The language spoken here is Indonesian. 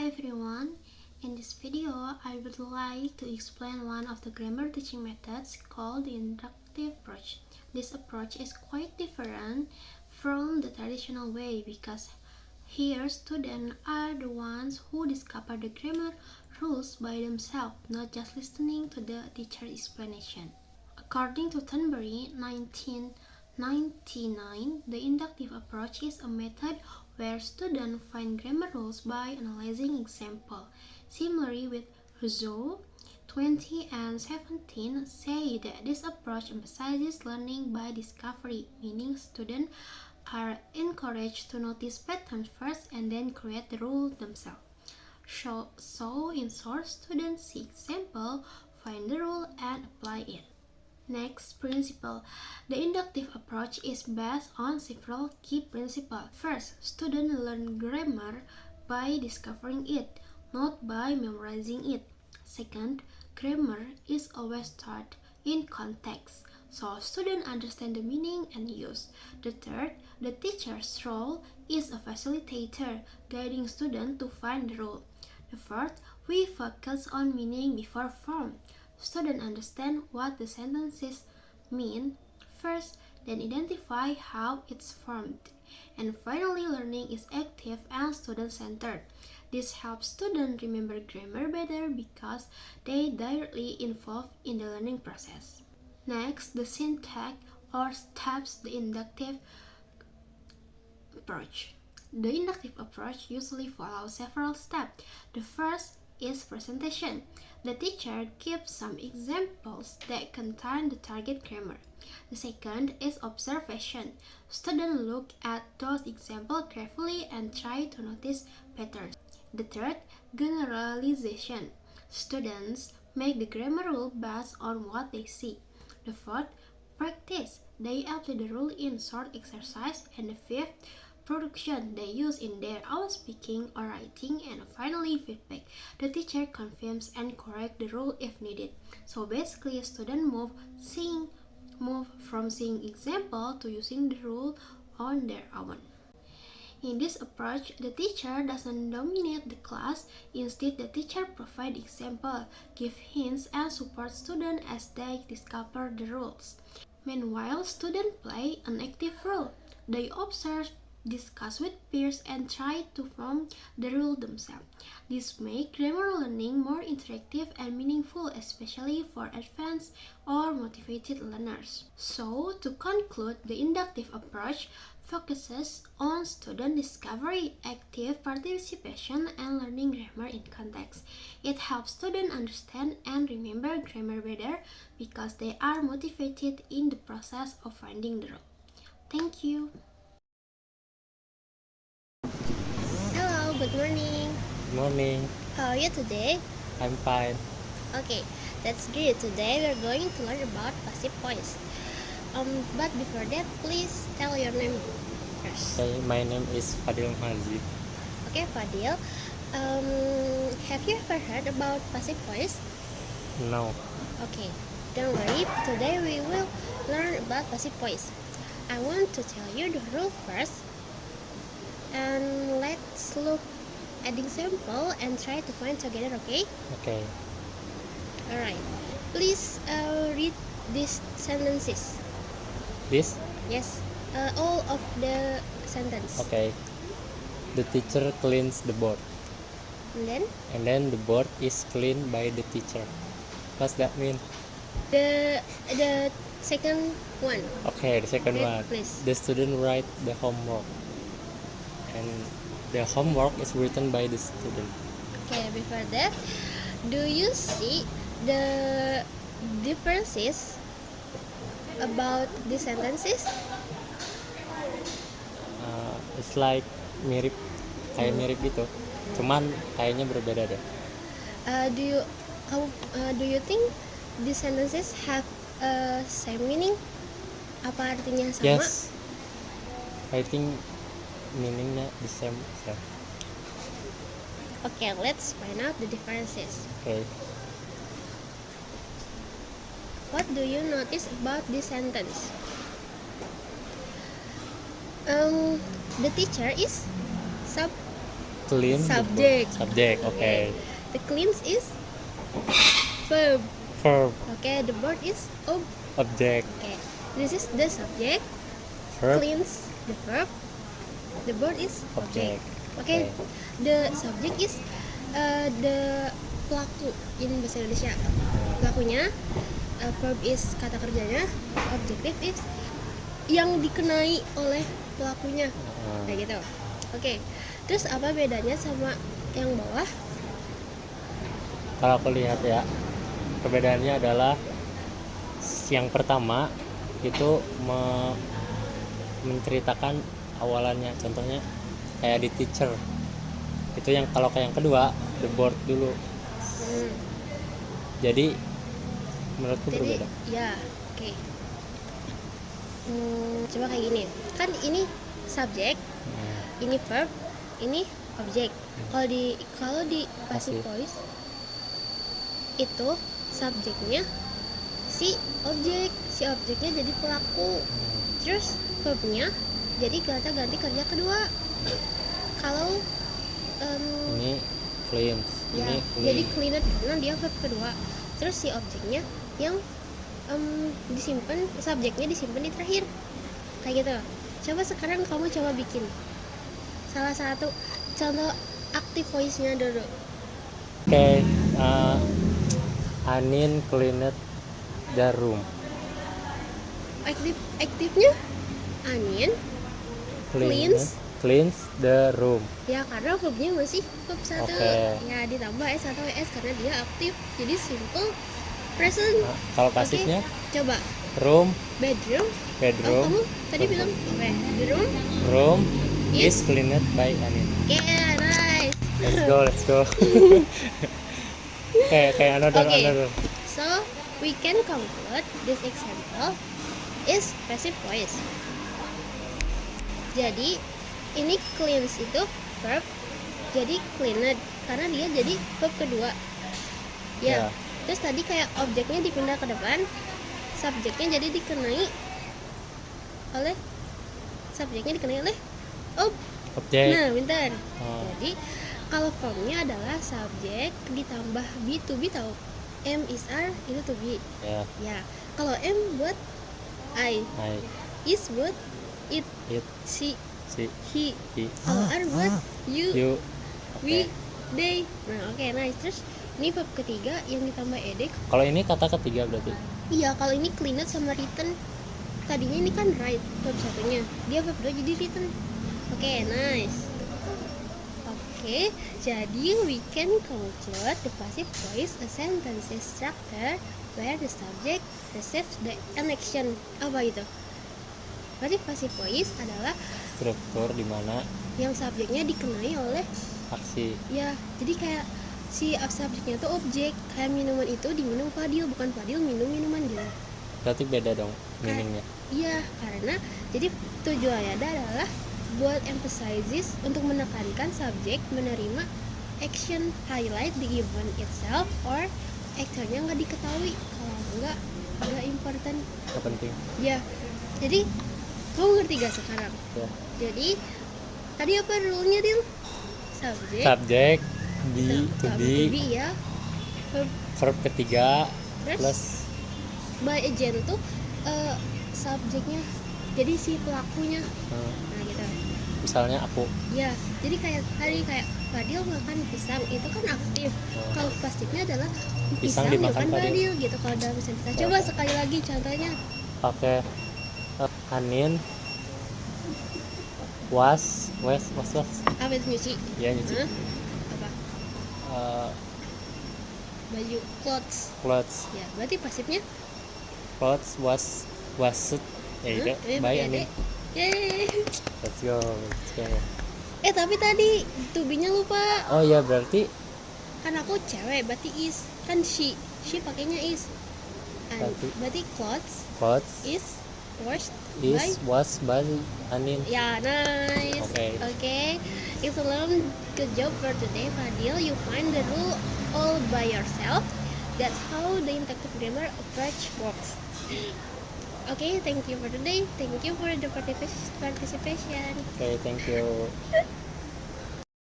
Hi everyone, in this video I would like to explain one of the grammar teaching methods called the inductive approach. This approach is quite different from the traditional way because here students are the ones who discover the grammar rules by themselves, not just listening to the teacher's explanation. According to Thornberry, 1999, the inductive approach is a method where students find grammar rules by analyzing examples. Similarly with Rousseau, 2017 say that this approach emphasizes learning by discovery, meaning students are encouraged to notice patterns first and then create the rule themselves. So in short, students see example, find the rule and apply it. Next principle. The inductive approach is based on several key principles. First, students learn grammar by discovering it, not by memorizing it. Second, grammar is always taught in context, so students understand the meaning and use. The third, the teacher's role is a facilitator, guiding students to find the rule. The fourth, we focus on meaning before form. Students understand what the sentences mean first, then identify how it's formed. And finally, learning is active and student-centered. This helps students remember grammar better because they directly involved in the learning process. Next, the syntax or steps the inductive approach. The inductive approach usually follows several steps. The first is presentation. The teacher gives some examples that contain the target grammar. The second is observation. Students look at those examples carefully and try to notice patterns. The third, generalization. Students make the grammar rule based on what they see. The fourth, practice. They apply the rule in short exercise. And the fifth, production. They use in their own speaking or writing. And finally, feedback. The teacher confirms and corrects the rule if needed. So basically, students move from seeing example to using the rule on their own. In this approach, the teacher doesn't dominate the class. Instead, the teacher provides examples, gives hints, and supports students as they discover the rules. Meanwhile, students play an active role. They observe, discuss with peers, and try to form the rule themselves. This makes grammar learning more interactive and meaningful, especially for advanced or motivated learners. So, to conclude, the inductive approach focuses on student discovery, active participation, and learning grammar in context. It helps students understand and remember grammar better because they are motivated in the process of finding the rule. Thank you. Hello, good morning. Good morning. How are you today? I'm fine. Okay, that's great. Today we're going to learn about passive voice. But before that, please tell your name first. Okay, my name is Fadil Mazib. Okay, Fadil. Have you ever heard about passive voice? No. Okay, don't worry. Today we will learn about passive voice. I want to tell you the rule first. And let's look at the example and try to find together, okay? Okay. Alright. Please read these sentences. This? Yes, all of the sentence. Okay. The teacher cleans the board. And then the board is cleaned by the teacher. What's that mean? the second one. Okay, the second Okay, one. please. The student write the homework. And the homework is written by the student. Okay, before that, do you see the differences about the sentences? It's like mirip, kayak mirip gitu. Cuman kayaknya berbeda deh. Do you think these sentences have same meaning? Apa artinya sama? Yes. I think meaningnya the same. Okay, let's find out the differences. Okay. What do you notice about this sentence? The teacher is Clean. Subject. Subject. Okay. The cleans is verb. Verb. Okay, the board is Object. okay. This is the subject. Verb. Cleans the verb. The board is object. Object. Okay. The subject is the pelaku in bahasa Indonesia. Pelakunya, verb is kata kerjanya, objective is yang dikenai oleh pelakunya. Kayak gitu. Oke. Terus apa bedanya sama yang bawah? Kalau aku lihat ya, perbedaannya adalah yang pertama itu menceritakan awalannya, contohnya kayak di teacher. Itu yang kalau kayak yang kedua the board dulu. Jadi menurutku berbeda. Ya, oke. Coba kayak gini. Kan ini subjek, ini verb, ini objek. Kalau di passive voice itu subjeknya si objeknya jadi pelaku. Terus verbnya jadi ganti kerja kedua. Kalau ini clean, ya, ini clean. jadi cleaned karena dia verb kedua. Terus si objeknya yang disimpan, subjeknya disimpan di terakhir. Kayak gitu. Coba sekarang kamu coba bikin salah satu contoh active voice-nya dulu. Oke, Anin cleaned the room. Aktifnya Anin cleans the room. ya, karena verbnya masih verb 1. Okay. Ya, ditambah S atau S karena dia aktif, jadi simple present. Kalau pasifnya? Coba Room. bedroom. Bedroom. Kamu tadi bilang bedroom. Room is cleaned by Anin. Yeah, nice. Let's go. kayak another. So we can conclude this example is passive voice. Jadi ini cleans itu verb, jadi cleaned karena dia jadi verb kedua. Ya. Terus tadi kayak objeknya dipindah ke depan, subjeknya jadi dikenai oleh Objek. Nah, bentar. Jadi kalau formnya adalah subjek ditambah be to be, tahu? M is are itu to be. Ya. Kalau M buat I. Is buat it. She. He. Kalau are buat you. We. They. Nah, oke, nice. Terus ini verb ketiga yang ditambah ed. Kalau ini kata ketiga berarti? Iya, kalau ini cleaned sama written. Tadinya ini kan write verb satunya, dia verb 2 jadi written. Oke, nice. Oke, jadi we can conclude the passive voice a sentence structure where the subject receives the action. Apa itu? Berarti passive voice adalah struktur di mana yang subjeknya dikenai oleh aksi. Ya, jadi kayak si subjeknya tuh objek. Kayak minuman itu diminum Fadil, bukan Fadil minum minuman gitu. Berarti beda dong meaningnya. Iya, karena jadi tujuannya adalah buat emphasizes untuk menekankan subjek menerima action, highlight the event itself or actornya nggak diketahui. Kalau nggak important. Nggak penting. Ya, jadi kamu ngerti gak sekarang? Ya. Jadi tadi apa rule-nya, Dil? Subjek be to be ya. verb ketiga Terus, plus by agent tuh subjeknya jadi si pelakunya. Nah, gitu. Misalnya aku. Ya, jadi kayak tadi kayak Fadil makan pisang itu kan aktif. Kalau pasifnya adalah pisang dimakan Fadil gitu kalau dalam sentence. Coba sekali lagi contohnya. Oke. Anin was Apa itu nyuci? Ya, nyuci. Apa? Baju clothes. Ya, berarti pasifnya Clothes washed. Ya, by Anin. Yeay. Let's go. Tapi tadi to be-nya lupa. Oh iya, berarti Kan aku cewek, berarti is. Kan she pakainya is. Berarti clothes is washed by Anin. Ya, nice. Okay. It's a long good job for today, Fadil. You find the rule all by yourself. That's how the interactive grammar approach works. Okay, thank you for today. Thank you for the participation. Okay, thank you.